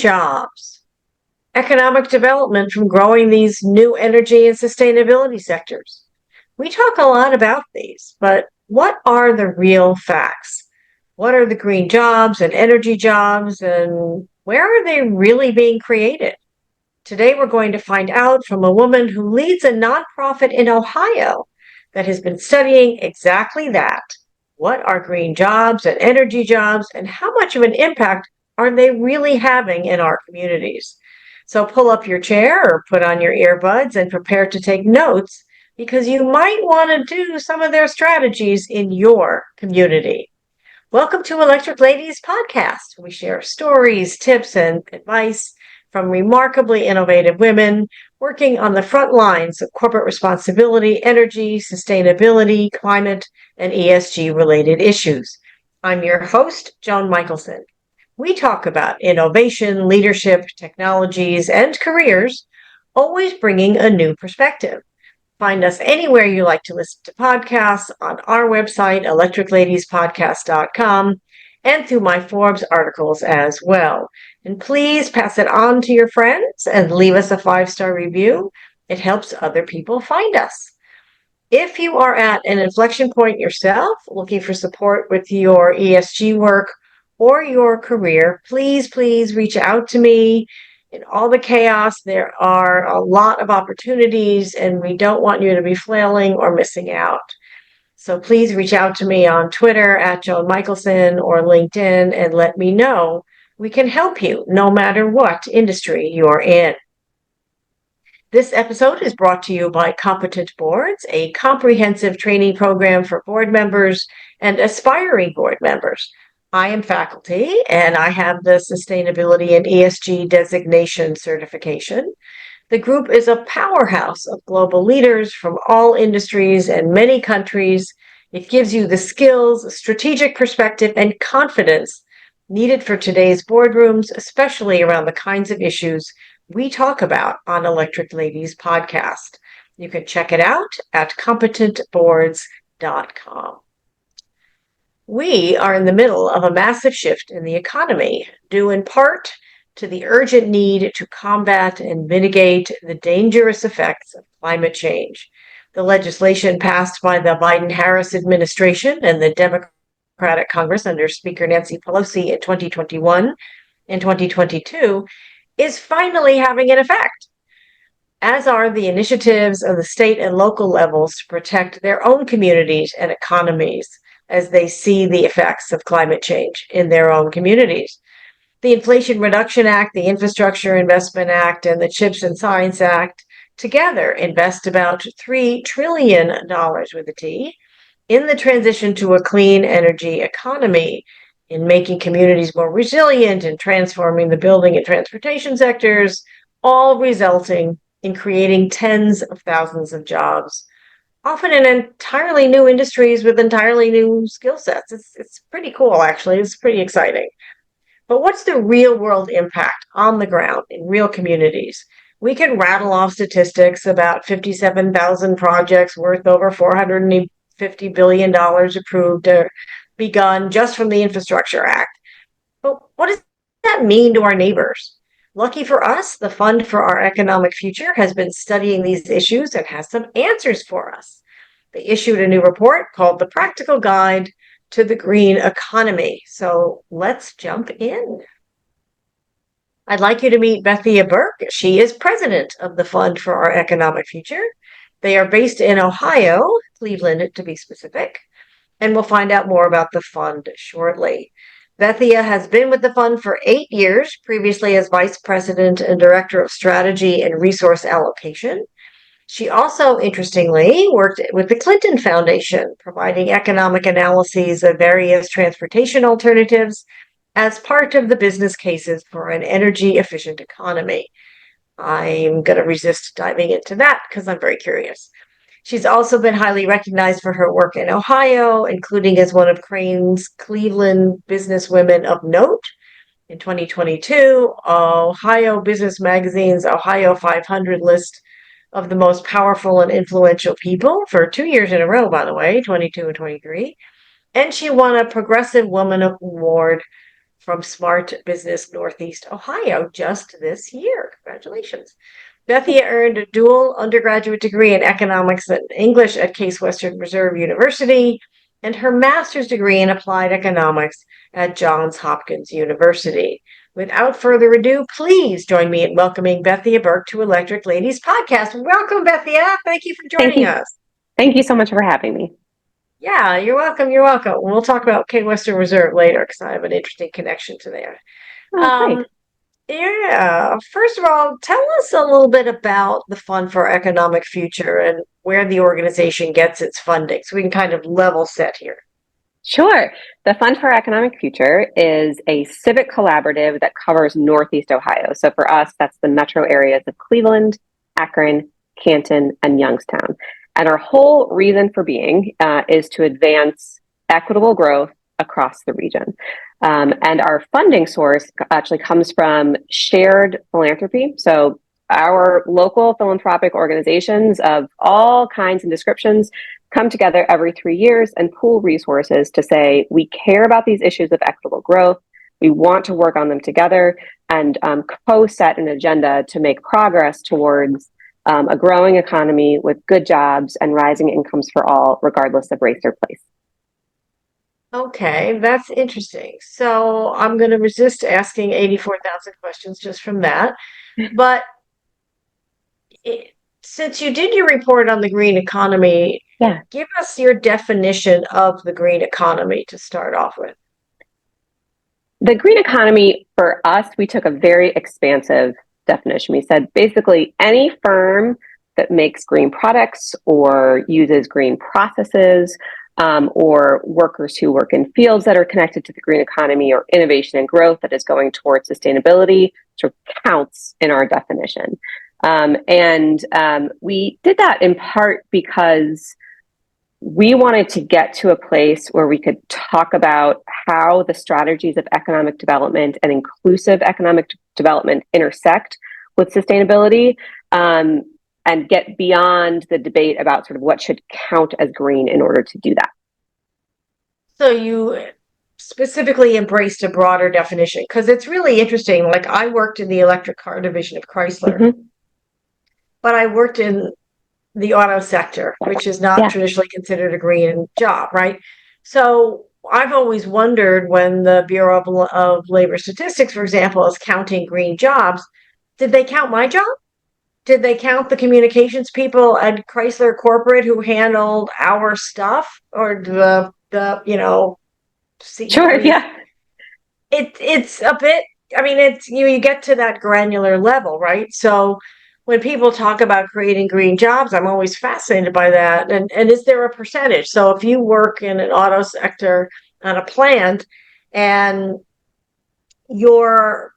jobs, economic development from growing these new energy and sustainability sectors. We talk a lot about these, but what are the real facts? What are the green jobs and energy jobs, and where are they really being created? Today, we're going to find out from a woman who leads a nonprofit in Ohio that has been studying exactly that. What are green jobs and energy jobs, and how much of an impact are they really having in our communities? So pull up your chair or put on your earbuds and prepare to take notes, because you might want to do some of their strategies in your community. Welcome to Electric Ladies Podcast. We share stories, tips, and advice from remarkably innovative women working on the front lines of corporate responsibility, energy, sustainability, climate, and ESG-related issues. I'm your host, Joan Michelson. We talk about innovation, leadership, technologies, and careers, always bringing a new perspective. Find us anywhere you like to listen to podcasts, on our website, electricladiespodcast.com, and through my Forbes articles as well. And please pass it on to your friends and leave us a 5-star review. It helps other people find us. If you are at an inflection point yourself, looking for support with your ESG work or your career, please reach out to me. In all the chaos, there are a lot of opportunities, and we don't want you to be flailing or missing out. So please reach out to me on Twitter at Joan Michelson or LinkedIn and let me know. We can help you no matter what industry you're in. This episode is brought to you by Competent Boards, a comprehensive training program for board members and aspiring board members. I am faculty, and I have the Sustainability and ESG Designation certification. The group is a powerhouse of global leaders from all industries and many countries. It gives you the skills, strategic perspective, and confidence needed for today's boardrooms, especially around the kinds of issues we talk about on Electric Ladies Podcast. You can check it out at competentboards.com. We are in the middle of a massive shift in the economy, due in part to the urgent need to combat and mitigate the dangerous effects of climate change. The legislation passed by the Biden-Harris administration and the Democratic Congress under Speaker Nancy Pelosi in 2021 and 2022 is finally having an effect, as are the initiatives of the state and local levels to protect their own communities and economies as they see the effects of climate change in their own communities. The Inflation Reduction Act, the Infrastructure Investment Act, and the CHIPS and Science Act together invest about $3 trillion with a T in the transition to a clean energy economy, in making communities more resilient and transforming the building and transportation sectors, all resulting in creating tens of thousands of jobs, often in entirely new industries with entirely new skill sets. It's pretty cool, actually. It's pretty exciting. But what's the real world impact on the ground in real communities? We can rattle off statistics about 57,000 projects worth over $450 billion approved or begun just from the Infrastructure Act. But what does that mean to our neighbors? Lucky for us, the Fund for Our Economic Future has been studying these issues and has some answers for us. They issued a new report called The Practical Guide to the Green Economy. So let's jump in. I'd like you to meet Bethia Burke. She is president of the Fund for Our Economic Future. They are based in Ohio, Cleveland to be specific, and we'll find out more about the fund shortly. Bethia has been with the fund for 8 years, previously as vice president and director of strategy and resource allocation. She also, interestingly, worked with the Clinton Foundation, providing economic analyses of various transportation alternatives as part of the business cases for an energy-efficient economy. I'm going to resist diving into that because I'm very curious. She's also been highly recognized for her work in Ohio, including as one of Crain's Cleveland Businesswomen of Note. In 2022, Ohio Business Magazine's Ohio 500 list of the most powerful and influential people for 2 years in a row, by the way, 22 and 23. And she won a Progressive Woman Award from Smart Business Northeast Ohio just this year. Congratulations. Bethia earned a dual undergraduate degree in economics and English at Case Western Reserve University and her master's degree in applied economics at Johns Hopkins University. Without further ado, please join me in welcoming Bethia Burke to Electric Ladies Podcast. Welcome, Bethia. Thank you for joining us. Thank you so much for having me. Yeah, you're welcome. You're welcome. We'll talk about Case Western Reserve later because I have an interesting connection to there. Great. Yeah. First of all, tell us a little bit about the Fund for Economic Future and where the organization gets its funding so we can kind of level set here. Sure. The Fund for Economic Future is a civic collaborative that covers Northeast Ohio. So for us, that's the metro areas of Cleveland, Akron, Canton, and Youngstown. And our whole reason for being is to advance equitable growth across the region. And our funding source actually comes from shared philanthropy. So our local philanthropic organizations of all kinds and descriptions come together every 3 years and pool resources to say, we care about these issues of equitable growth. We want to work on them together and co-set an agenda to make progress towards a growing economy with good jobs and rising incomes for all, regardless of race or place. Okay, that's interesting. So I'm going to resist asking 84,000 questions just from that. But since you did your report on the green economy, give us your definition of the green economy to start off with. The green economy, for us, we took a very expansive definition. We said basically any firm that makes green products or uses green processes or workers who work in fields that are connected to the green economy or innovation and growth that is going towards sustainability sort of counts in our definition. And we did that in part because we wanted to get to a place where we could talk about how the strategies of economic development and inclusive economic development intersect with sustainability and get beyond the debate about sort of what should count as green in order to do that. So you specifically embraced a broader definition because it's really interesting. Like I worked in the electric car division of Chrysler, but I worked in the auto sector, which is not traditionally considered a green job, right? So I've always wondered when the Bureau of Labor Statistics, for example, is counting green jobs, did they count my job? Did they count the communications people at Chrysler Corporate who handled our stuff, or the Sure, yeah. It's a bit. I mean, it's you get to that granular level, right? So when people talk about creating green jobs, I'm always fascinated by that. And is there a percentage? So if you work in an auto sector on a plant and you're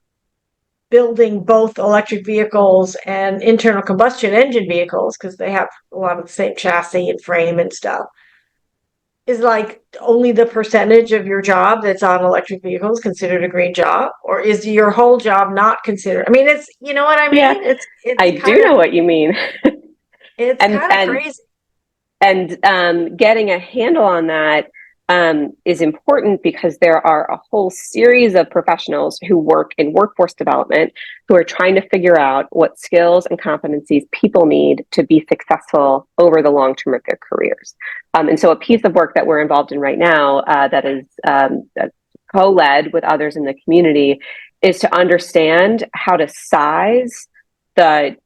building both electric vehicles and internal combustion engine vehicles, because they have a lot of the same chassis and frame and stuff, is like only the percentage of your job that's on electric vehicles considered a green job, or is your whole job not considered? I mean, it's, you know what I mean? Yeah, I do know what you mean. It's kind of crazy. And getting a handle on that is important because there are a whole series of professionals who work in workforce development who are trying to figure out what skills and competencies people need to be successful over the long term of their careers. And so a piece of work that we're involved in right now that is co-led with others in the community is to understand how to size the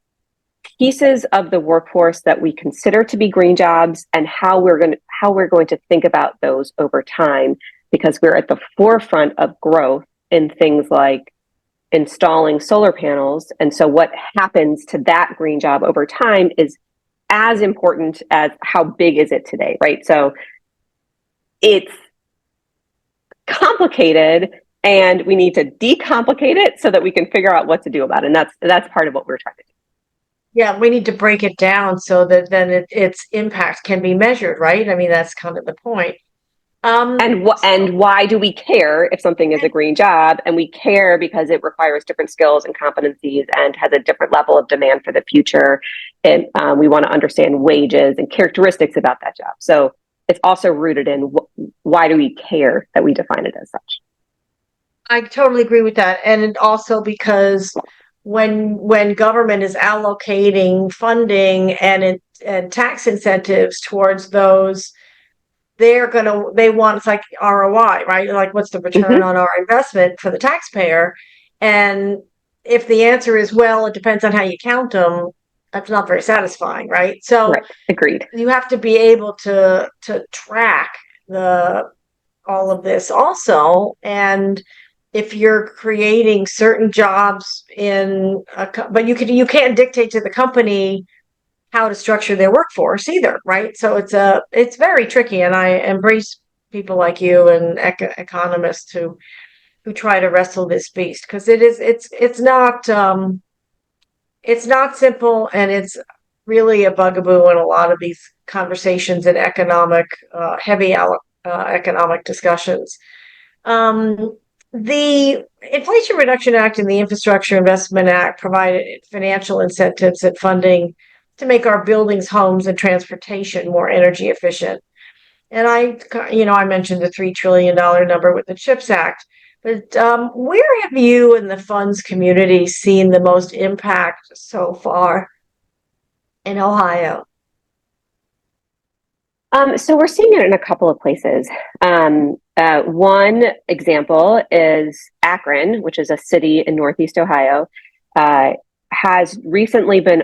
pieces of the workforce that we consider to be green jobs and how we're going to think about those over time, because we're at the forefront of growth in things like installing solar panels. And so what happens to that green job over time is as important as how big is it today, right? So it's complicated and we need to decomplicate it so that we can figure out what to do about it. And that's part of what we're trying to do. Yeah, we need to break it down so that then its impact can be measured, right? I mean, that's kind of the point. And why do we care if something is a green job? And we care because it requires different skills and competencies and has a different level of demand for the future. And we want to understand wages and characteristics about that job. So it's also rooted in why do we care that we define it as such? I totally agree with that. And also because when government is allocating funding and tax incentives towards those, they want, it's like ROI, right? Like, what's the return Hmm. on our investment for the taxpayer? And if the answer is, well, it depends on how you count them, that's not very satisfying, right? So Right. Agreed. you have to be able to track the all of this also. And if you're creating certain jobs but you can't dictate to the company how to structure their workforce either, right? So it's very tricky, and I embrace people like you and economists who try to wrestle this beast, because it's not simple, and it's really a bugaboo in a lot of these conversations and heavy economic discussions. Um, the Inflation Reduction Act and the Infrastructure Investment Act provided financial incentives and funding to make our buildings, homes, and transportation more energy efficient. And I mentioned the $3 trillion number with the CHIPS Act. But where have you and the funds community seen the most impact so far in Ohio? So we're seeing it in a couple of places. One example is Akron, which is a city in Northeast Ohio, uh, has recently been,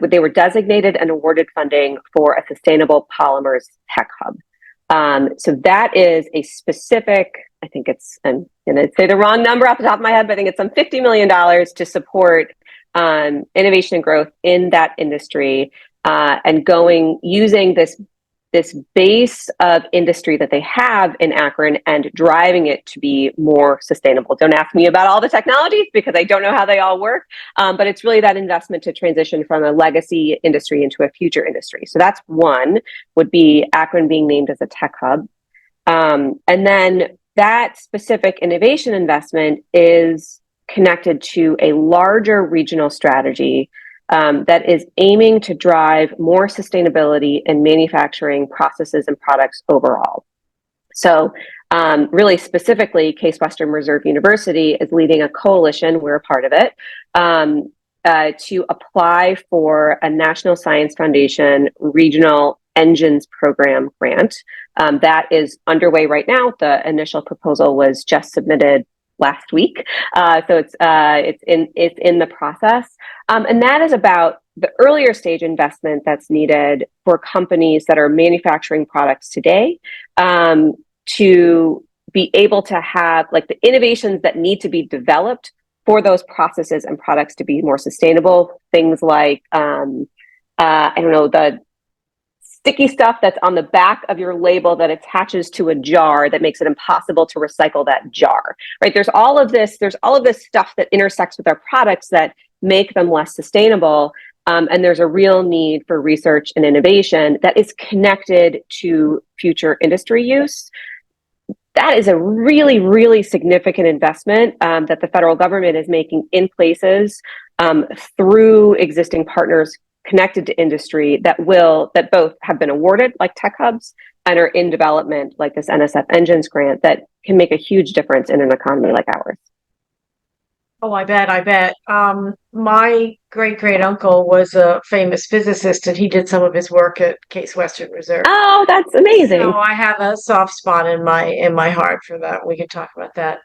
they were designated and awarded funding for a sustainable polymers tech hub. So that is a specific, I think I'm going to say the wrong number off the top of my head, but I think it's some $50 million to support innovation and growth in that industry, and using this base of industry that they have in Akron and driving it to be more sustainable. Don't ask me about all the technologies because I don't know how they all work, but it's really that investment to transition from a legacy industry into a future industry. So that's one, would be Akron being named as a tech hub. And then that specific innovation investment is connected to a larger regional strategy that is aiming to drive more sustainability in manufacturing processes and products overall. So, really specifically, Case Western Reserve University is leading a coalition, we're a part of it, to apply for a National Science Foundation Regional Engines Program grant. That is underway right now. The initial proposal was just submitted last week, so it's in the process, and that is about the earlier stage investment that's needed for companies that are manufacturing products today, to be able to have like the innovations that need to be developed for those processes and products to be more sustainable. Things like I don't know, the sticky stuff that's on the back of your label that attaches to a jar that makes it impossible to recycle that jar, right? There's all of this stuff that intersects with our products that make them less sustainable. And there's a real need for research and innovation that is connected to future industry use. That is a really, really significant investment that the federal government is making in places, through existing partners connected to industry that both have been awarded, like tech hubs, and are in development, like this NSF Engines grant, that can make a huge difference in an economy like ours. Oh, I bet. My great uncle was a famous physicist, and he did some of his work at Case Western Reserve. Oh, that's So amazing. I have a soft spot in my heart for that. We can talk about that.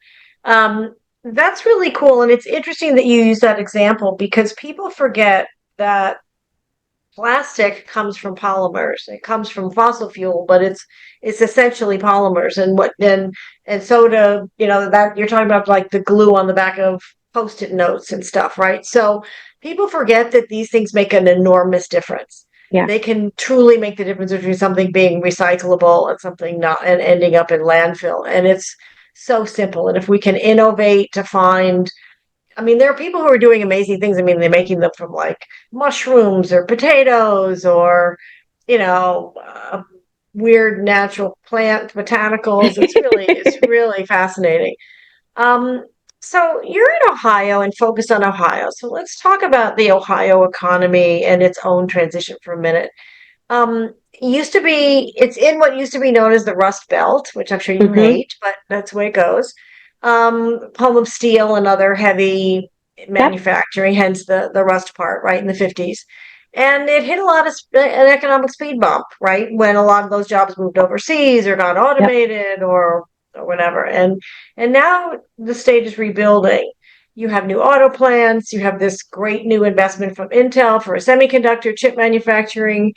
That's really cool, and it's interesting that you use that example, because people forget that plastic comes from polymers. It comes from fossil fuel, but it's essentially polymers. And soda, that you're talking about, like the glue on the back of post-it notes and stuff, right? So people forget that these things make an enormous difference. Yeah. They can truly make the difference between something being recyclable and something not, and ending up in landfill. And it's so simple. And if we can innovate to find, I mean, there are people who are doing amazing things. I mean, they're making them from like mushrooms or potatoes, or, weird natural plant botanicals. It's really fascinating. Um, so you're in Ohio and focused on Ohio. So let's talk about the Ohio economy and its own transition for a minute. It's in what used to be known as the Rust Belt, which I'm sure you Hmm. hate, but that's the way it goes. home of steel and other heavy Yep. manufacturing, hence the rust part, right, in the 50s. And it hit a lot of an economic speed bump, right, when a lot of those jobs moved overseas or got Yep. automated or whatever. And now the state is rebuilding. You have new auto plants. You have this great new investment from Intel for a semiconductor chip manufacturing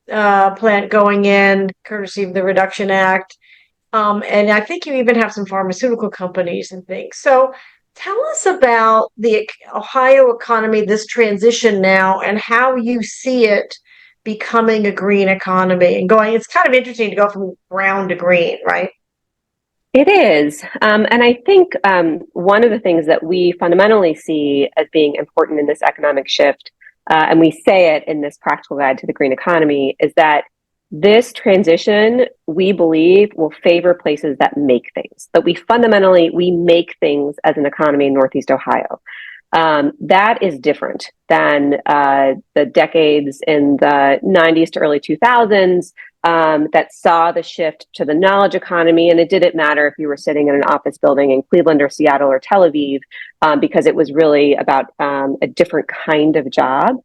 plant going in, courtesy of the Reduction Act. And I think you even have some pharmaceutical companies and things. So tell us about the Ohio economy, this transition now, and how you see it becoming a green economy and going. It's kind of interesting to go from brown to green, right? It is. And I think one of the things that we fundamentally see as being important in this economic shift, and we say it in this practical guide to the green economy, is that this transition, we believe, will favor places that make things. That we make things as an economy in Northeast Ohio. That is different than the decades in the 90s to early 2000s that saw the shift to the knowledge economy. And it didn't matter if you were sitting in an office building in Cleveland or Seattle or Tel Aviv, because it was really about a different kind of job,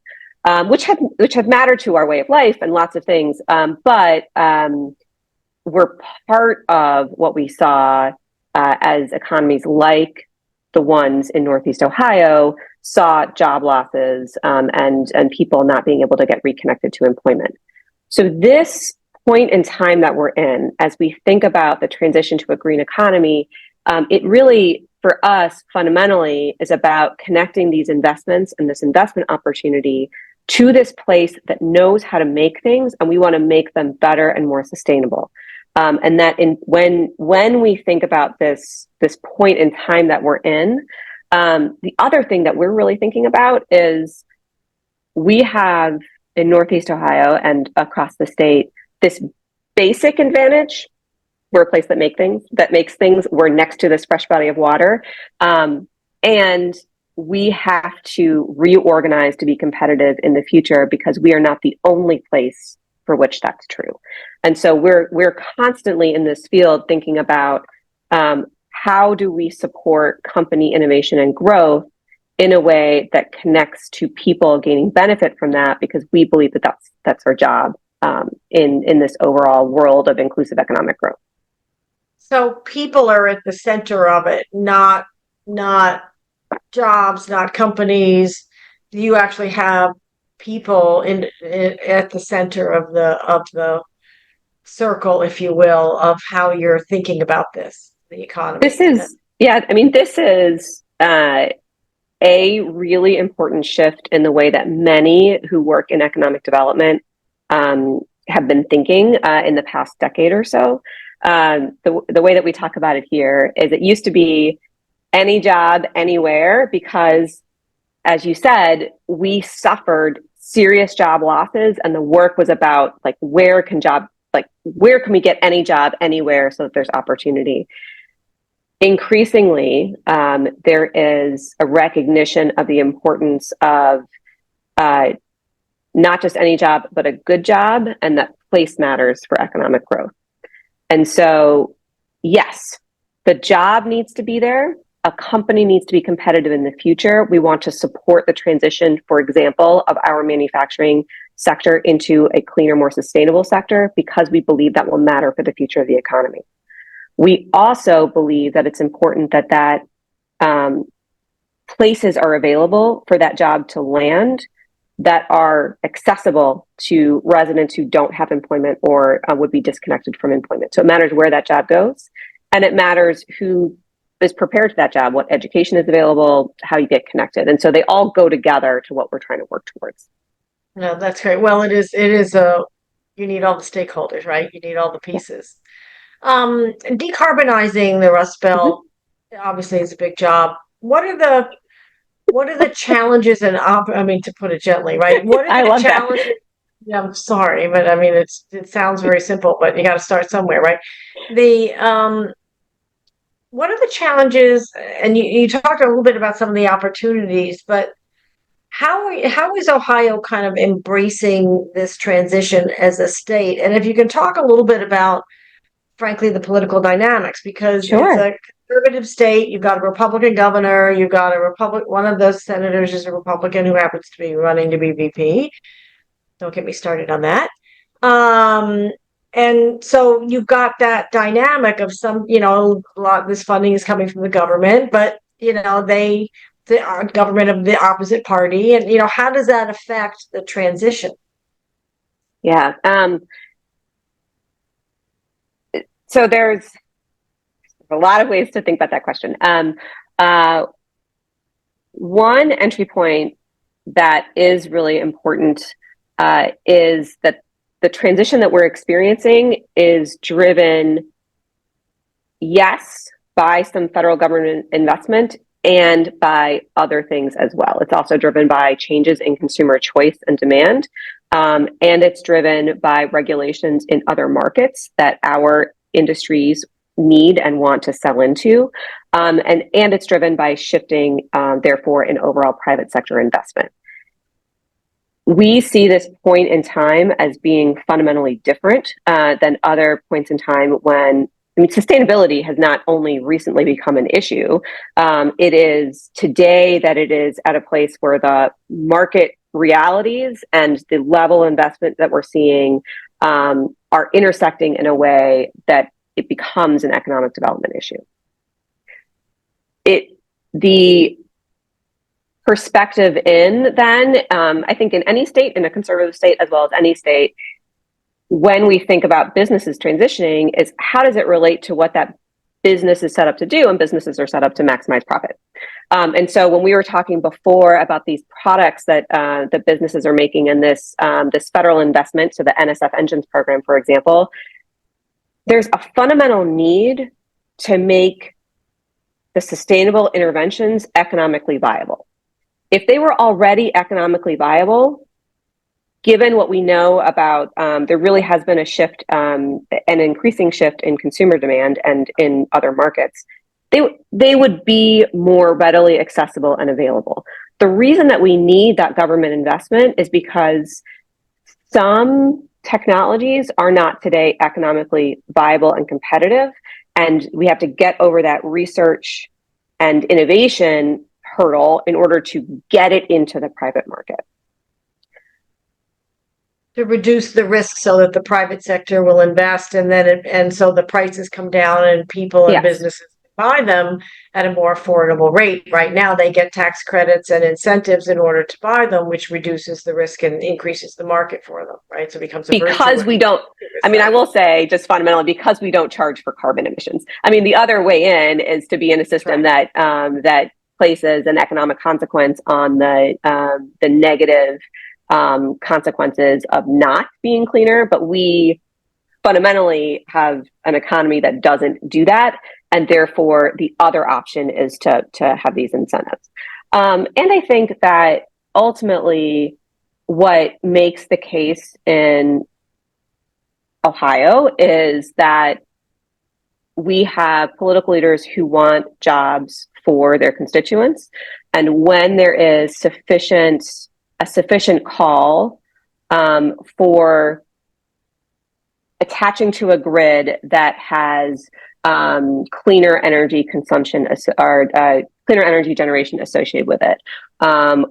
which have mattered to our way of life and lots of things. But we're part of what we saw as economies like the ones in Northeast Ohio saw job losses and people not being able to get reconnected to employment. So this point in time that we're in, as we think about the transition to a green economy, it really, for us, fundamentally is about connecting these investments and this investment opportunity to this place that knows how to make things, and we want to make them better and more sustainable. And that when we think about this point in time that we're in, the other thing that we're really thinking about is we have in Northeast Ohio and across the state this basic advantage. We're a place that makes things. We're next to this fresh body of water, and we have to reorganize to be competitive in the future because we are not the only place for which that's true. And so we're constantly in this field thinking about how do we support company innovation and growth in a way that connects to people gaining benefit from that, because we believe that that's our job in this overall world of inclusive economic growth. So people are at the center of it, not jobs, not companies. You actually have people at the center of the circle, if you will, of how you're thinking about the economy. This is a really important shift in the way that many who work in economic development have been thinking in the past decade or so. The way that we talk about it here is it used to be any job, anywhere, because, as you said, we suffered serious job losses, and the work was about where can we get any job anywhere so that there's opportunity. Increasingly, there is a recognition of the importance of not just any job, but a good job, and that place matters for economic growth. And so, yes, the job needs to be there. A company needs to be competitive in the future. We want to support the transition, for example, of our manufacturing sector into a cleaner, more sustainable sector, because we believe that will matter for the future of the economy. We also believe that it's important that places are available for that job to land that are accessible to residents who don't have employment or would be disconnected from employment. So it matters where that job goes, and it matters who is prepared for that job, what education is available, how you get connected. And so they all go together to what we're trying to work towards. No, that's great. Well, you need all the stakeholders, right? You need all the pieces. Decarbonizing the Rust Belt obviously is a big job. What are the challenges and to put it gently, right? What are the challenges? Yeah, I'm sorry, but it sounds very simple, but you got to start somewhere, right? What are the challenges? And you talked a little bit about some of the opportunities, but how is Ohio kind of embracing this transition as a state? And if you can talk a little bit about, frankly, the political dynamics, because Sure. conservative state. You've got a Republican governor. You've got one of the senators is a Republican who happens to be running to be VP. Don't get me started on that. Um, and so you've got that dynamic of a lot of this funding is coming from the government, but the government of the opposite party, and how does that affect the transition? Yeah. So there's a lot of ways to think about that question. One entry point that is really important is that the transition that we're experiencing is driven, yes, by some federal government investment and by other things as well. It's also driven by changes in consumer choice and demand. And it's driven by regulations in other markets that our industries need and want to sell into. And it's driven by shifting, therefore, in overall private sector investment. We see this point in time as being fundamentally different than other points in time when, sustainability has not only recently become an issue, it is today that it is at a place where the market realities and the level of investment that we're seeing are intersecting in a way that it becomes an economic development issue. The perspective I think in any state, in a conservative state as well as any state, when we think about businesses transitioning, is how does it relate to what that business is set up to do? And businesses are set up to maximize profit. And so when we were talking before about these products that the businesses are making in this federal investment, so the NSF Engines program, for example, there's a fundamental need to make the sustainable interventions economically viable. If they were already economically viable, given what we know about, there really has been a shift, an increasing shift in consumer demand and in other markets, they would be more readily accessible and available. The reason that we need that government investment is because some technologies are not today economically viable and competitive, and we have to get over that research and innovation hurdle in order to get it into the private market. To reduce the risk so that the private sector will invest, and so the prices come down and people and businesses buy them at a more affordable rate. Right now, they get tax credits and incentives in order to buy them, which reduces the risk and increases the market for them, right? So it becomes because we don't, I will say just fundamentally, because we don't charge for carbon emissions. The other way in is to be in a system that places an economic consequence on the negative consequences of not being cleaner, but we fundamentally have an economy that doesn't do that, and therefore the other option is to have these incentives. And I think that ultimately what makes the case in Ohio is that we have political leaders who want jobs for their constituents, and when there is a sufficient call for attaching to a grid that has cleaner energy consumption or cleaner energy generation associated with it,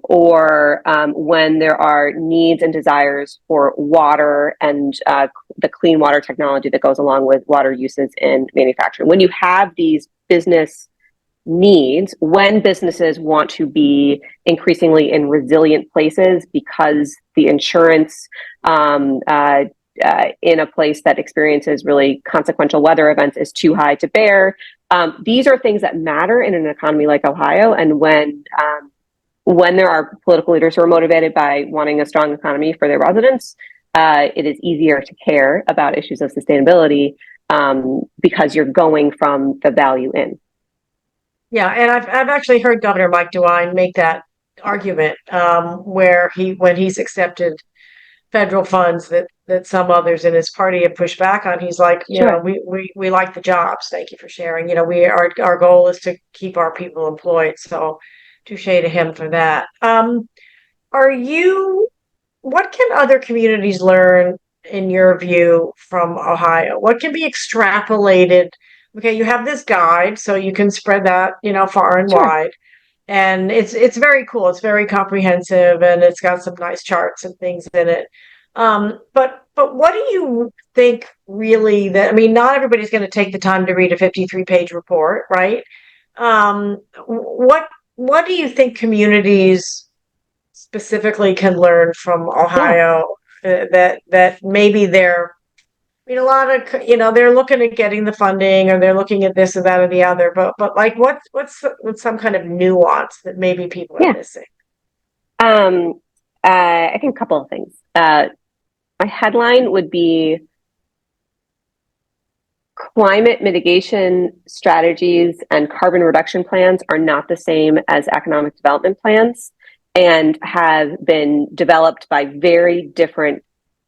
or when there are needs and desires for water and the clean water technology that goes along with water uses in manufacturing. When you have these business needs, when businesses want to be increasingly in resilient places because the insurance in a place that experiences really consequential weather events is too high to bear. These are things that matter in an economy like Ohio. And when there are political leaders who are motivated by wanting a strong economy for their residents, it is easier to care about issues of sustainability because you're going from the value in. Yeah, and I've actually heard Governor Mike DeWine make that argument where when he's accepted federal funds that some others in his party have pushed back on. He's like, Sure. we like the jobs. Thank you for sharing. Our goal is to keep our people employed. So touche to him for that. What can other communities learn in your view from Ohio? What can be extrapolated okay, you have this guide, so you can spread that, far and Sure. wide. And it's very cool. It's very comprehensive, and it's got some nice charts and things in it. But what do you think really that, I mean, not everybody's going to take the time to read a 53-page report, right? What do you think communities specifically can learn from Yeah. Ohio, that maybe they're, I mean, a lot of, they're looking at getting the funding, or they're looking at this or that or the other, but like what's some kind of nuance that maybe people are Yeah. missing? Um, I think a couple of things. My headline would be climate mitigation strategies and carbon reduction plans are not the same as economic development plans and have been developed by very different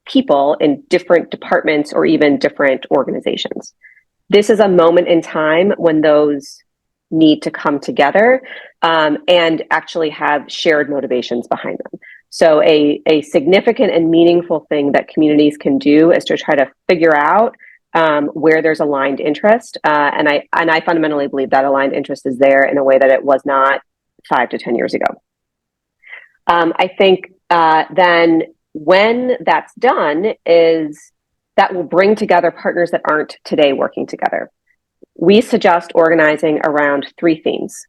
people in different departments or even different organizations. This is a moment in time when those need to come together, and actually have shared motivations behind them. So a significant and meaningful thing that communities can do is to try to figure out where there's aligned interest. And I fundamentally believe that aligned interest is there in a way that it was not 5 to 10 years ago. I think then when that's done is that will bring together partners that aren't today working together. We suggest organizing around 3 themes.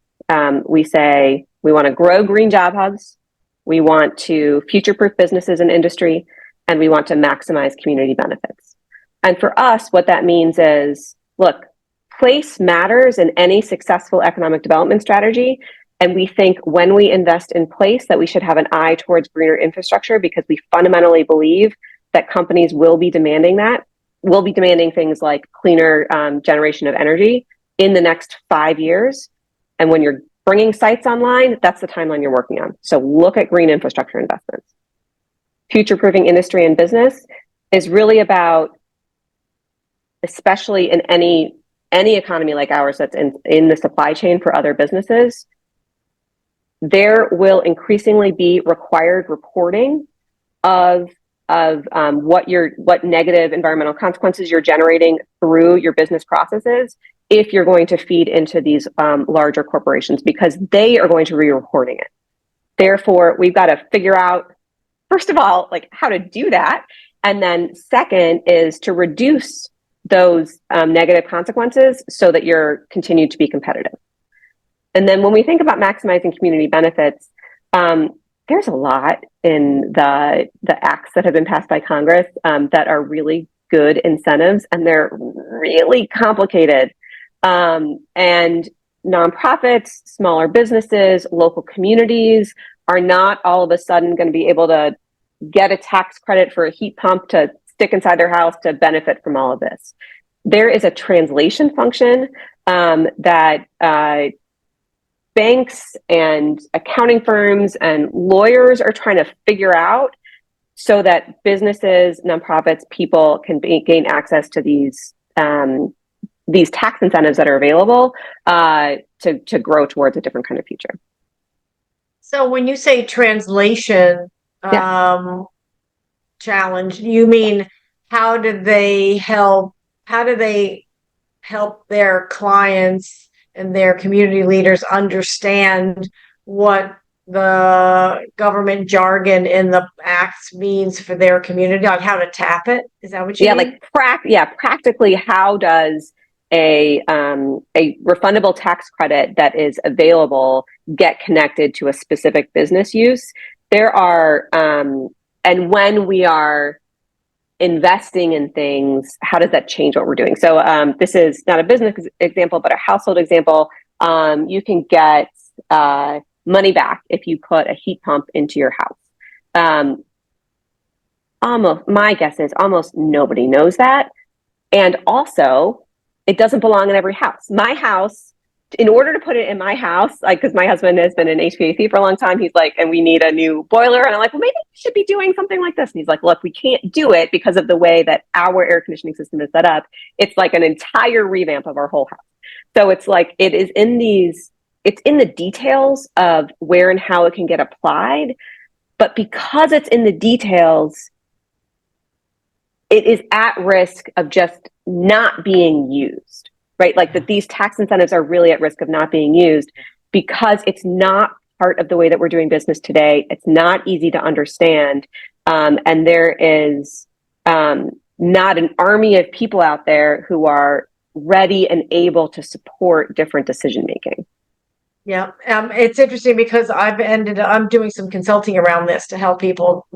We say we want to grow green job hubs, we want to future-proof businesses and industry, and we want to maximize community benefits. And for us, what that means is, look, place matters in any successful economic development strategy. And we think when we invest in place that we should have an eye towards greener infrastructure, because we fundamentally believe that companies will be demanding that. We'll be demanding things like cleaner generation of energy in the next 5 years. And when you're bringing sites online, that's the timeline you're working on. So look at green infrastructure investments. Future-proofing industry and business is really about, especially in any economy like ours that's in the supply chain for other businesses, there will increasingly be required reporting of what negative environmental consequences you're generating through your business processes if you're going to feed into these larger corporations, because they are going to be reporting it. Therefore, we've got to figure out, first of all, like how to do that. And then second is to reduce those negative consequences so that you're continued to be competitive. And then when we think about maximizing community benefits, there's a lot in the acts that have been passed by Congress that are really good incentives, and they're really complicated. And nonprofits, smaller businesses, local communities are not all of a sudden going to be able to get a tax credit for a heat pump to stick inside their house to benefit from all of this. There is a translation function that banks and accounting firms and lawyers are trying to figure out so that businesses, nonprofits, people can gain access to these tax incentives that are available to grow towards a different kind of future. So when you say translation Yeah. challenge, you mean how do they help their clients and their community leaders understand what the government jargon in the acts means for their community, like how to tap it? Is that what you mean? Practically, how does a refundable tax credit that is available get connected to a specific business use? There are, and when we are investing in things, how does that change what we're doing? So this is not a business example, but a household example. You can get money back if you put a heat pump into your house. My guess is almost nobody knows that. And also, it doesn't belong in every house. My house, in order to put it in my house, like, because my husband has been in HVAC for a long time, he's like, and we need a new boiler. And I'm like, well, maybe we should be doing something like this. And he's like, look, we can't do it because of the way that our air conditioning system is set up. It's like an entire revamp of our whole house. So it's like, it's in the details of where and how it can get applied. But because it's in the details, it is at risk of just not being used, right? Like that these tax incentives are really at risk of not being used because it's not part of the way that we're doing business today. It's not easy to understand. And there is not an army of people out there who are ready and able to support different decision making. Yeah, it's interesting because I'm doing some consulting around this to help people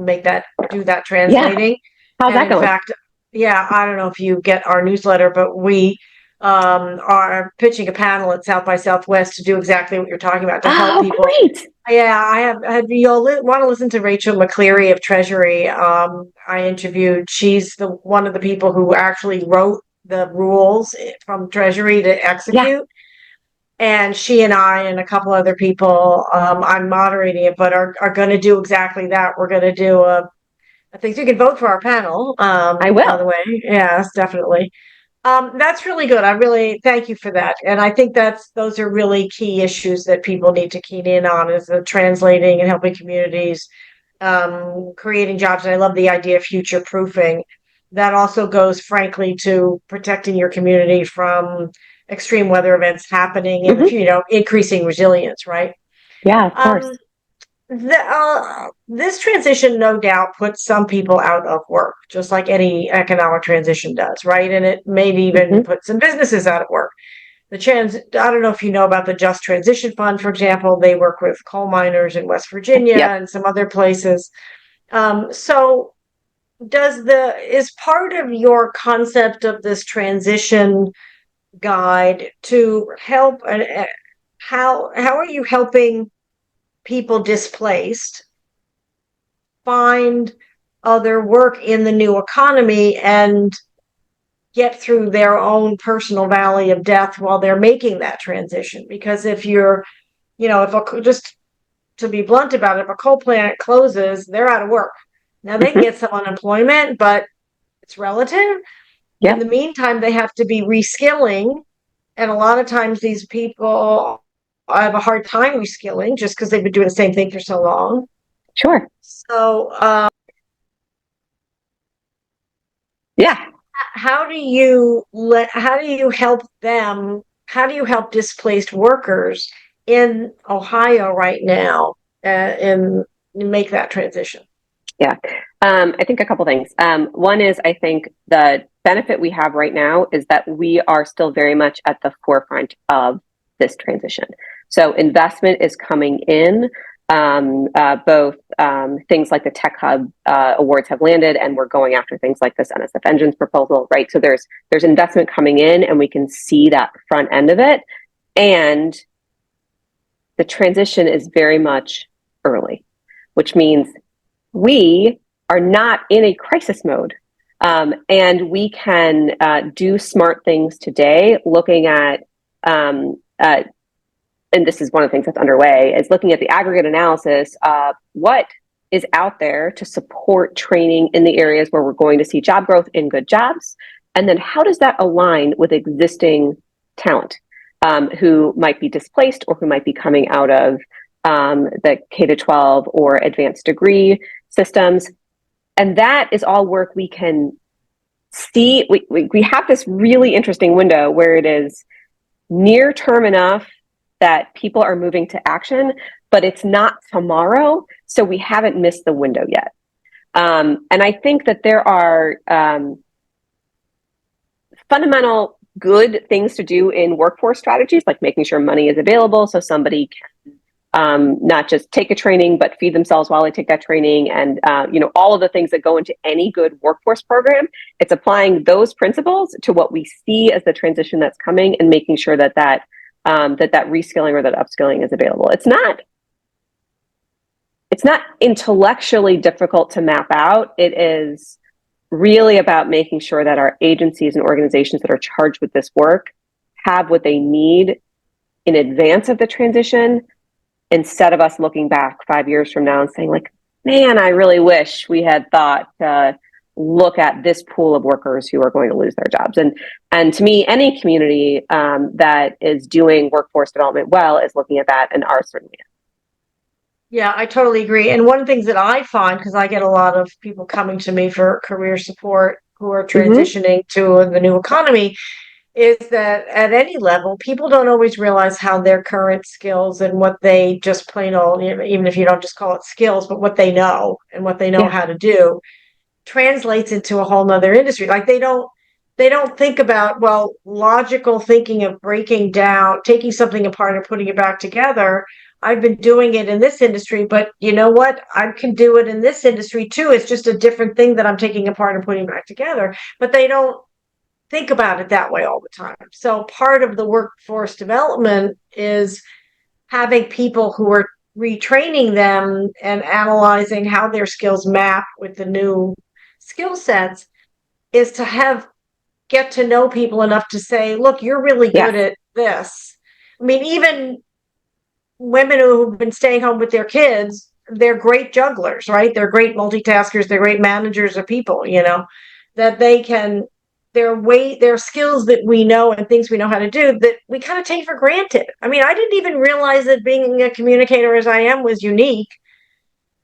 do that translating. Yeah. How's And that in going? fact, yeah, I don't know if you get our newsletter, but we are pitching a panel at South by Southwest to do exactly what you're talking about to help Oh, people. great. Yeah, you'll want to listen to Rachel McCleary of Treasury. I interviewed, she's one of the people who actually wrote the rules from Treasury to Yeah. execute. And she and I and a couple other people, I'm moderating it, but are going to do exactly that. We're going to do I think you can vote for our panel. I By the will. way, yes, definitely. That's really good. I really thank you for that. And I think those are really key issues that people need to keen in on is the translating and helping communities, creating jobs. And I love the idea of future proofing. That also goes, frankly, to protecting your community from extreme weather events happening and, Mm-hmm. increasing resilience, right? Yeah, of course. Um, this transition, no doubt, puts some people out of work, just like any economic transition does, right? And it may even Mm-hmm. put some businesses out of work. I don't know if you know about the Just Transition Fund, for example. They work with coal miners in West Virginia Yep. and some other places. So is part of your concept of this transition guide to help, how are you helping people displaced find other work in the new economy and get through their own personal valley of death while they're making that transition? Because if you're, just to be blunt about it, if a coal plant closes, they're out of work. Now they can Mm-hmm. get some unemployment, but it's relative. In the Yep. meantime, they have to be reskilling. And a lot of times these people have a hard time reskilling just because they've been doing the same thing for so long. Sure. So, Yeah. how do you help them? How do you help displaced workers in Ohio right now, and make that transition? Yeah. I think a couple things. One is I think the benefit we have right now is that we are still very much at the forefront of this transition. So investment is coming in. Both things like the Tech Hub awards have landed, and we're going after things like this NSF Engines proposal, right? So there's investment coming in, and we can see that front end of it. And the transition is very much early, which means we are not in a crisis mode. And we can do smart things today, looking at, and this is one of the things that's underway, is looking at the aggregate analysis of what is out there to support training in the areas where we're going to see job growth in good jobs. And then how does that align with existing talent who might be displaced or who might be coming out of the K-12 or advanced degree systems. And that is all work we can see. We have this really interesting window where it is near term enough that people are moving to action, but it's not tomorrow. So we haven't missed the window yet. And I think that there are fundamental good things to do in workforce strategies, like making sure money is available so somebody can not just take a training, but feed themselves while they take that training, and all of the things that go into any good workforce program. It's applying those principles to what we see as the transition that's coming, and making sure that reskilling or that upskilling is available. It's not intellectually difficult to map out. It is really about making sure that our agencies and organizations that are charged with this work have what they need in advance of the transition, instead of us looking back 5 years from now and saying, like, man, I really wish we had thought to look at this pool of workers who are going to lose their jobs. And to me, any community that is doing workforce development well is looking at that, and ours certainly is. Yeah, I totally agree. And one of the things that I find, because I get a lot of people coming to me for career support who are Mm-hmm. transitioning to the new economy, is that at any level, people don't always realize how their current skills and what they just plain old, even if you don't just call it skills, but what they know and what they know Yeah. how to do translates into a whole nother industry. Like they don't think about, well, logical thinking of breaking down, taking something apart and putting it back together. I've been doing it in this industry, but you know what? I can do it in this industry too. It's just a different thing that I'm taking apart and putting back together. But they don't think about it that way all the time. So part of the workforce development is having people who are retraining them and analyzing how their skills map with the new skill sets is to have get to know people enough to say, look, you're really good Yes. at this. I mean, even women who've been staying home with their kids, they're great jugglers, right? They're great multitaskers, they're great managers of people, that they can their skills that we know and things we know how to do that we kind of take for granted. I mean, I didn't even realize that being a communicator as I am was unique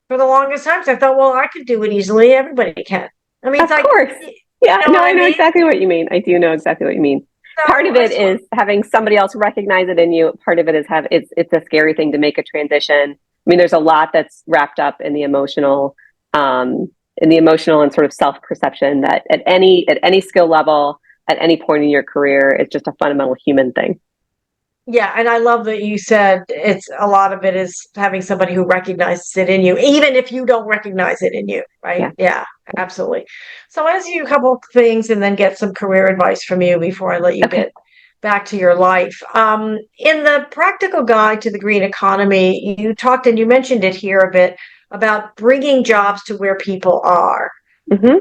for the longest time. So I thought, well, I could do it easily. Everybody can. I mean, it's Of like, course. you Yeah, know no, what I I know mean? exactly what you mean. I do know exactly what you mean. Part So of I it just want is having somebody else recognize it in you. Part of it is it's a scary thing to make a transition. I mean, there's a lot that's wrapped up in the emotional and sort of self-perception that at any skill level, at any point in your career, it's just a fundamental human thing. Yeah, and I love that you said it's a lot of it is having somebody who recognizes it in you, even if you don't recognize it in you, right? Yeah. Yeah, absolutely. So I ask you a couple of things and then get some career advice from you before I let you Okay. get back to your life. In the practical guide to the green economy, you talked and you mentioned it here a bit about bringing jobs to where people are. Hmm.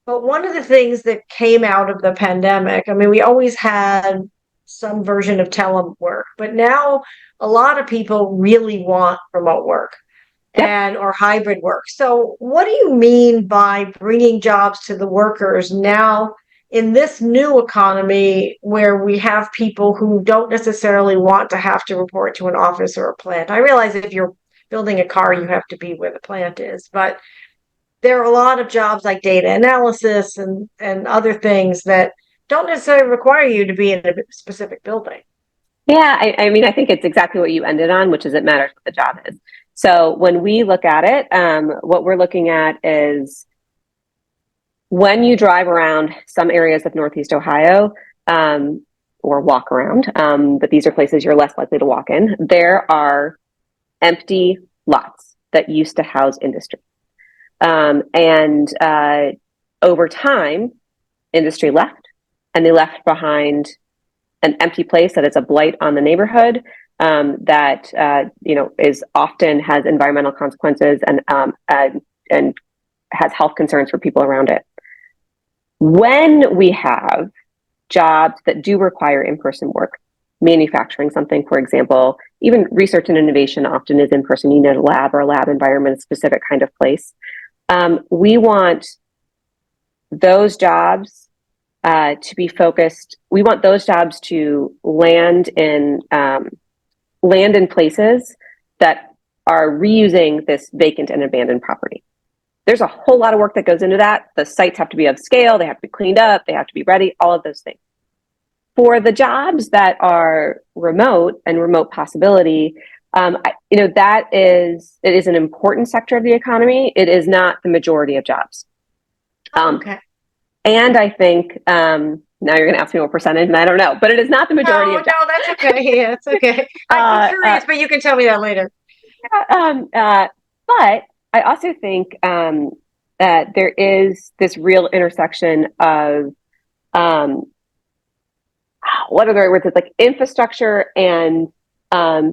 But one of the things that came out of the pandemic, I mean, we always had some version of telework, but now a lot of people really want remote work Yep. and or hybrid work. So, what do you mean by bringing jobs to the workers now in this new economy where we have people who don't necessarily want to have to report to an office or a plant? I realize if you're building a car, you have to be where the plant is, but there are a lot of jobs like data analysis and other things that don't necessarily require you to be in a specific building. Yeah, I mean, I think it's exactly what you ended on, which is it matters what the job is. So when we look at it, what we're looking at is when you drive around some areas of Northeast Ohio, or walk around, but these are places you're less likely to walk in, there are empty lots that used to house industry. And over time, industry left, and they left behind an empty place that is a blight on the neighborhood, that is often has environmental consequences and has health concerns for people around it. When we have jobs that do require in-person work, manufacturing something, for example, even research and innovation often is in person. You need a lab or a lab environment, a specific kind of place. We want those jobs to be focused. We want those jobs to land in places that are reusing this vacant and abandoned property. There's a whole lot of work that goes into that. The sites have to be of scale, they have to be cleaned up, they have to be ready, all of those things. For the jobs that are remote and remote possibility, it is an important sector of the economy. It is not the majority of jobs. Okay. And I think now you're going to ask me what percentage, and I don't know, but it is not the majority No, of jobs. no, that's okay. Yeah, it's okay. I'm curious, but you can tell me that later. But I also think that there is this real intersection of what are the right words? It's like infrastructure and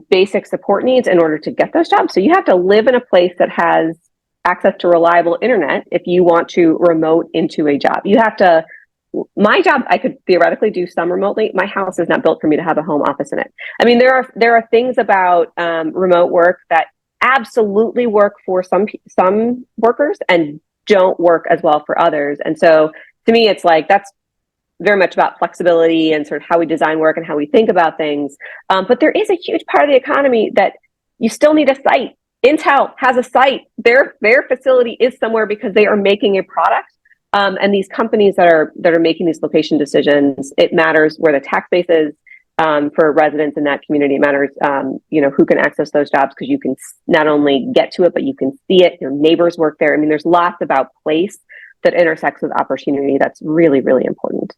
basic support needs in order to get those jobs. So you have to live in a place that has access to reliable internet if you want to remote into a job. You have to. My job, I could theoretically do some remotely. My house is not built for me to have a home office in it. I mean, there are things about remote work that absolutely work for some workers and don't work as well for others. And so to me, it's like that's very much about flexibility and sort of how we design work and how we think about things. But there is a huge part of the economy that you still need a site. Intel has a site. Their facility is somewhere because they are making a product. And these companies that are making these location decisions, it matters where the tax base is for residents in that community. It matters, who can access those jobs, because you can not only get to it, but you can see it. Your neighbors work there. I mean, there's lots about place that intersects with opportunity that's really, really important.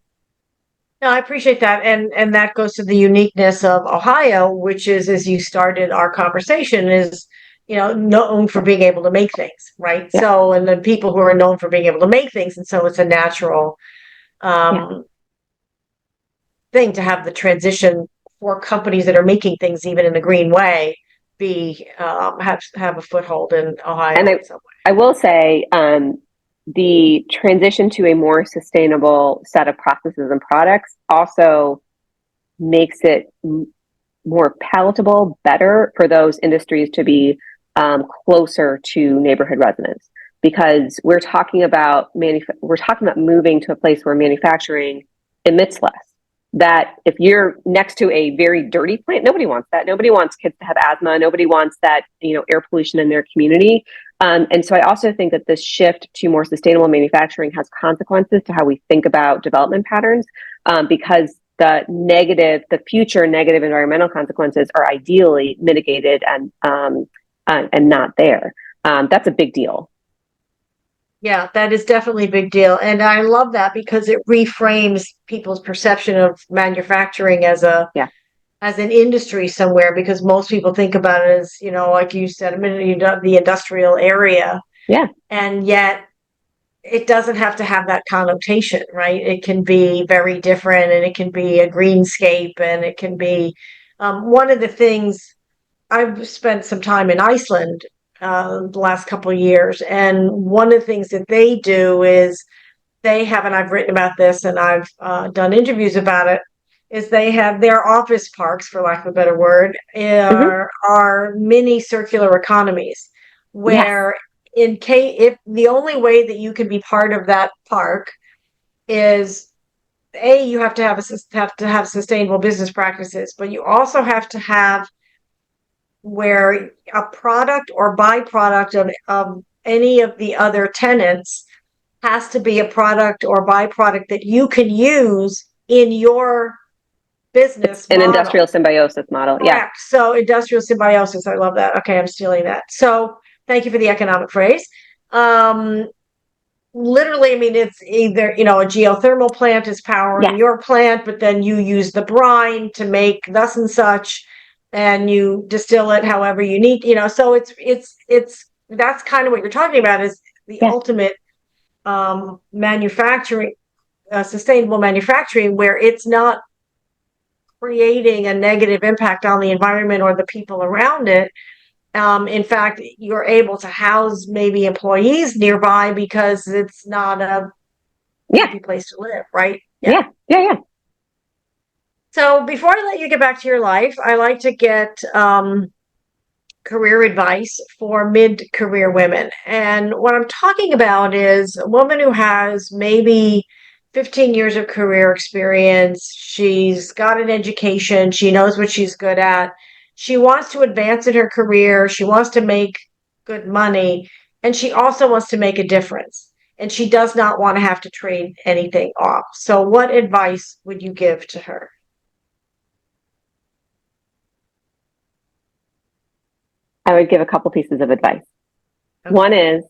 No, I appreciate that. And that goes to the uniqueness of Ohio, which is, as you started our conversation, is, known for being able to make things, right? Yeah. So, and the people who are known for being able to make things. And so it's a natural thing to have the transition for companies that are making things even in a green way have a foothold in Ohio. And I will say, the transition to a more sustainable set of processes and products also makes it more palatable, better for those industries to be closer to neighborhood residents, because we're talking about moving to a place where manufacturing emits less. That if you're next to a very dirty plant, nobody wants that. Nobody wants kids to have asthma. Nobody wants that, air pollution in their community. And so I also think that this shift to more sustainable manufacturing has consequences to how we think about development patterns, because the future negative environmental consequences are ideally mitigated and not there. That's a big deal. Yeah, that is definitely a big deal. And I love that because it reframes people's perception of manufacturing as an industry somewhere, because most people think about it as, like you said a minute ago, the industrial area. Yeah. And yet it doesn't have to have that connotation, right? It can be very different, and it can be a greenscape, and it can be one of the things. I've spent some time in Iceland the last couple of years, and one of the things that they do is they have, and I've written about this and I've done interviews about it, is they have their office parks, for lack of a better word, are mini circular economies, where if the only way that you can be part of that park is you have to have sustainable business practices, but you also have to have where a product or byproduct of any of the other tenants has to be a product or byproduct that you can use in your business It's an model. Industrial symbiosis model. Correct. Yeah. So industrial symbiosis. I love that. Okay, I'm stealing that. So thank you for the economic phrase. Literally, I mean, it's either, a geothermal plant is powering your plant, but then you use the brine to make thus and such, and you distill it however you need, so it's that's kind of what you're talking about, is the ultimate manufacturing, sustainable manufacturing, where it's not creating a negative impact on the environment or the people around it. In fact, you're able to house maybe employees nearby because it's not a happy place to live, right? Yeah. So before I let you get back to your life, I like to get career advice for mid-career women. And what I'm talking about is a woman who has maybe 15 years of career experience. She's got an education. She knows what she's good at. She wants to advance in her career. She wants to make good money. And she also wants to make a difference. And she does not want to have to trade anything off. So what advice would you give to her? I would give a couple pieces of advice. Okay. One is,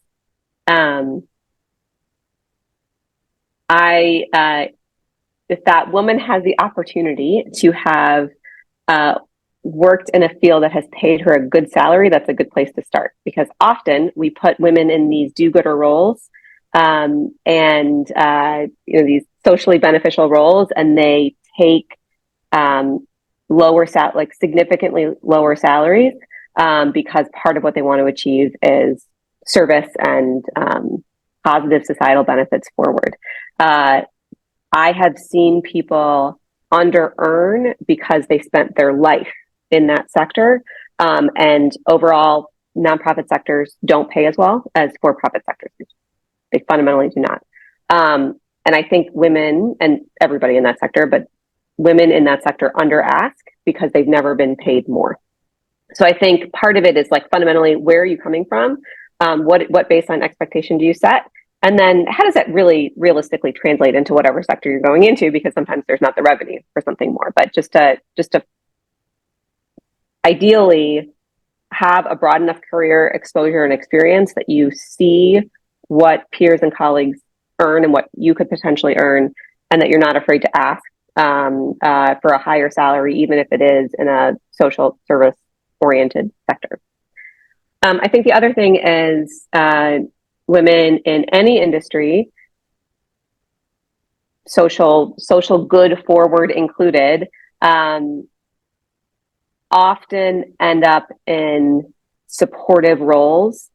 if that woman has the opportunity to have worked in a field that has paid her a good salary, that's a good place to start. Because often we put women in these do-gooder roles, and these socially beneficial roles, and they take significantly lower salaries. Because part of what they want to achieve is service and positive societal benefits forward. I have seen people under-earn because they spent their life in that sector, and overall, nonprofit sectors don't pay as well as for-profit sectors. They fundamentally do not. And I think women, and everybody in that sector, but women in that sector under-ask because they've never been paid more. So I think part of it is fundamentally, where are you coming from? What baseline expectation do you set? And then how does that really realistically translate into whatever sector you're going into? Because sometimes there's not the revenue for something more, but just to ideally have a broad enough career exposure and experience that you see what peers and colleagues earn and what you could potentially earn, and that you're not afraid to ask for a higher salary, even if it is in a social service oriented sector. I think the other thing is women in any industry, social good forward included, often end up in supportive roles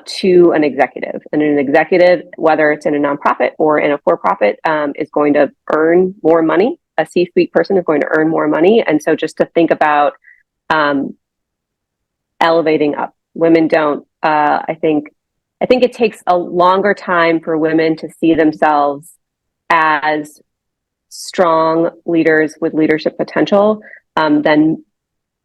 to an executive. And an executive, whether it's in a nonprofit or in a for-profit, is going to earn more money. A C-suite person is going to earn more money. And so just to think about elevating up. Women don't, I think it takes a longer time for women to see themselves as strong leaders with leadership potential than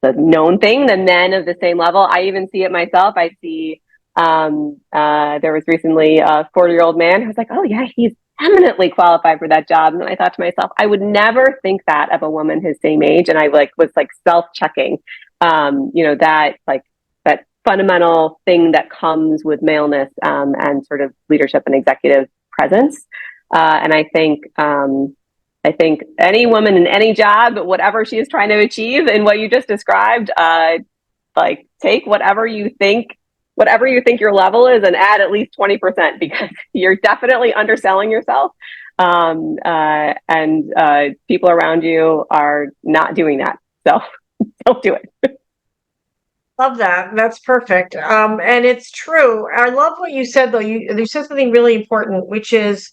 the known thing, than men of the same level. I even see it myself. I see there was recently a 40-year-old man who was like, oh yeah, he's eminently qualified for that job. And I thought to myself, I would never think that of a woman his same age. And I was self-checking, that fundamental thing that comes with maleness and sort of leadership and executive presence. And I think any woman in any job, whatever she is trying to achieve in what you just described, take whatever you think your level is and add at least 20%, because you're definitely underselling yourself. And people around you are not doing that. So don't do it. Love that. That's perfect. And it's true. I love what you said, though. You said something really important, which is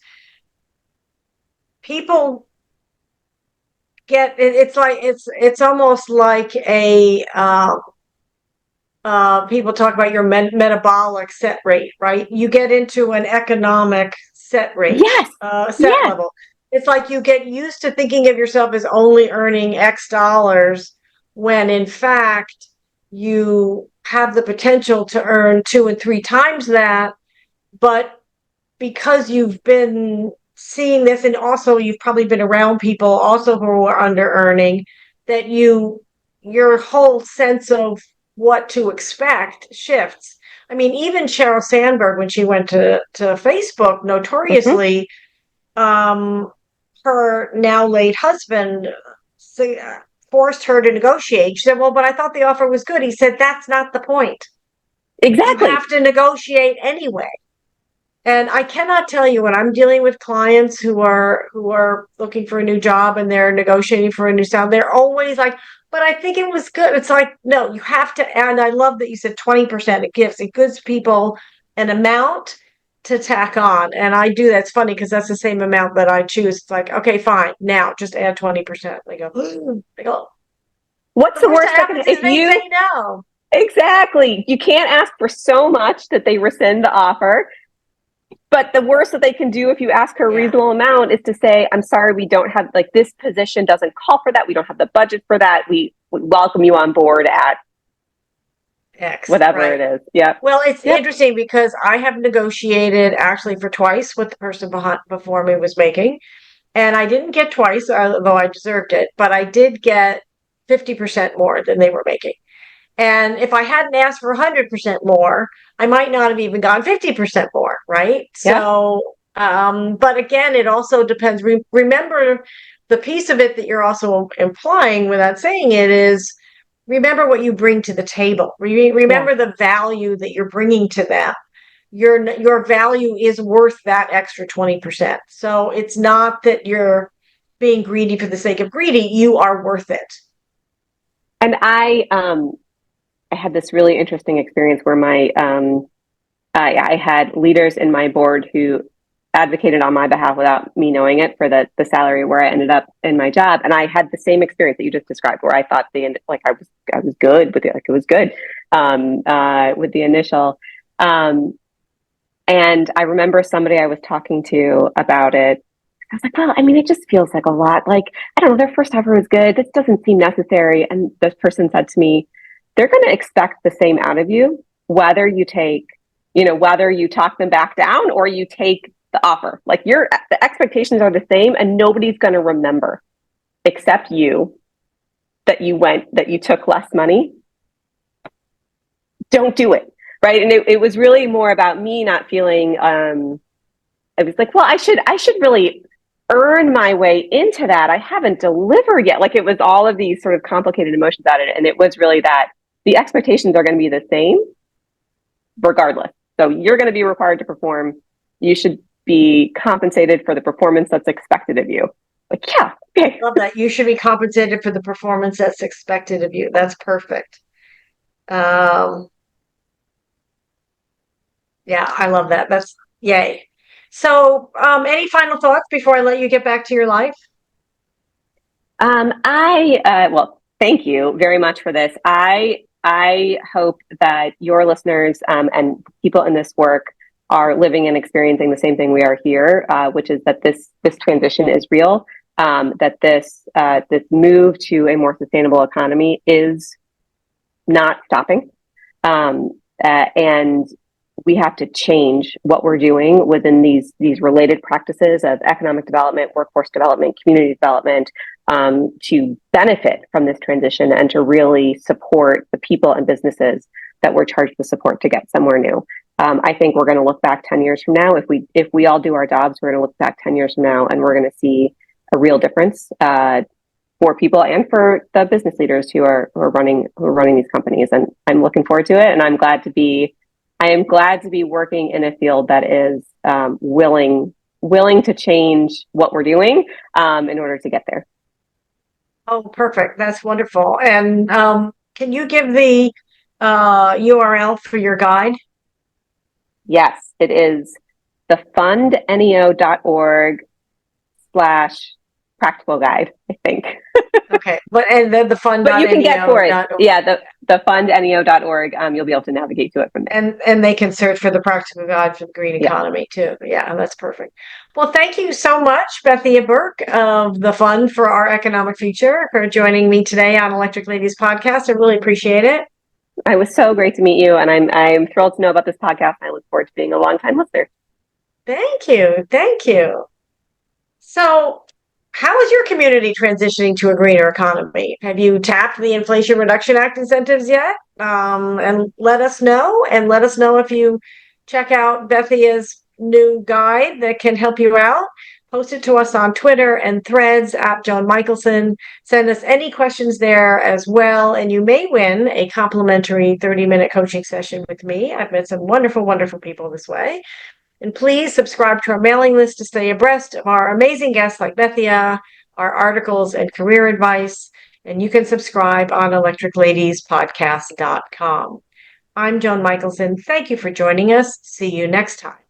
people get it's almost like a people talk about your metabolic set rate, right? You get into an economic set rate, yes, level. It's like you get used to thinking of yourself as only earning X dollars, when in fact you have the potential to earn 2 and 3 times that. But because you've been seeing this, and also you've probably been around people also who are under earning, that your whole sense of what to expect shifts. I mean, even Sheryl Sandberg, when she went to Facebook, notoriously, her now late husband forced her to negotiate. She said, well, but I thought the offer was good. He said, that's not the point. Exactly. You have to negotiate anyway. And I cannot tell you, when I'm dealing with clients who are looking for a new job and they're negotiating for a new salary, they're always like, but I think it was good. It's like, no, you have to. And I love that you said 20%. It gives people an amount to tack on. And I do that. It's funny because that's the same amount that I choose. It's like, okay, fine. Now just add 20%. They go, what's the worst that happens if they say no? Exactly. You can't ask for so much that they rescind the offer. But the worst that they can do if you ask her a reasonable amount is to say, I'm sorry, we don't have, this position doesn't call for that. We don't have the budget for that. We welcome you on board at X, whatever it is. Yeah. Well, it's interesting because I have negotiated actually for twice what the person before me was making. And I didn't get twice, although I deserved it, but I did get 50% more than they were making. And if I hadn't asked for 100% more, I might not have even gone 50% more, right? Yeah. So, but again, it also depends. Remember, the piece of it that you're also implying without saying it is, remember what you bring to the table. Remember the value that you're bringing to them. Your value is worth that extra 20%. So it's not that you're being greedy for the sake of greedy. You are worth it. And I had this really interesting experience where I had leaders in my board who advocated on my behalf without me knowing it for the salary where I ended up in my job. And I had the same experience that you just described, where I thought I was good with it. It was good with the initial. And I remember somebody I was talking to about it. I was like, well, I mean, it just feels like a lot. I don't know, their first offer was good. This doesn't seem necessary. And this person said to me, they're going to expect the same out of you, whether you take 50% or 20%. So it's not that you're being greedy for the sake of greedy. You have to whether you talk them back down or you take the offer. Like the expectations are the same, and nobody's going to remember except you that you took less money. Don't do it. Right. And it was really more about me not feeling, I was like, well, I should really earn my way into that. I haven't delivered yet. Like, it was all of these sort of complicated emotions out of it. And it was really that the expectations are going to be the same regardless. So you're going to be required to perform. You should be compensated for the performance that's expected of you. Like, yeah, okay. Love that. You should be compensated for the performance that's expected of you. That's perfect. Yeah, I love that. That's yay. So, any final thoughts before I let you get back to your life? Well, thank you very much for this. I hope that your listeners and people in this work are living and experiencing the same thing we are here, which is that this transition is real. That this move to a more sustainable economy is not stopping, and we have to change what we're doing within these related practices of economic development, workforce development, community development, to benefit from this transition and to really support the people and businesses that we're charged to support to get somewhere new. I think we're going to look back 10 years from now. If we all do our jobs, we're going to look back 10 years from now, and we're going to see a real difference for people and for the business leaders who are running these companies. And I'm looking forward to it. And I am glad to be working in a field that is willing to change what we're doing in order to get there. Oh, perfect. That's wonderful. And can you give the URL for your guide? Yes, it is thefundneo.org/practical guide, I think. Okay, and then the fund. But you can get for it. Yeah, the fundneo.org. You'll be able to navigate to it from there. And they can search for the practical guide for the green economy too. Yeah, that's perfect. Well, thank you so much, Bethia Burke of the Fund for Our Economic Future, for joining me today on Electric Ladies Podcast. I really appreciate it. It was so great to meet you, and I'm thrilled to know about this podcast. I look forward to being a longtime listener. Thank you. So, how is your community transitioning to a greener economy? Have you tapped the Inflation Reduction Act incentives yet? And let us know. And let us know if you check out Bethia's new guide that can help you out. Post it to us on Twitter and Threads at Joan Michelson. Send us any questions there as well. And you may win a complimentary 30-minute coaching session with me. I've met some wonderful, wonderful people this way. And please subscribe to our mailing list to stay abreast of our amazing guests like Bethia, our articles and career advice. And you can subscribe on electricladiespodcast.com. I'm Joan Michelson. Thank you for joining us. See you next time.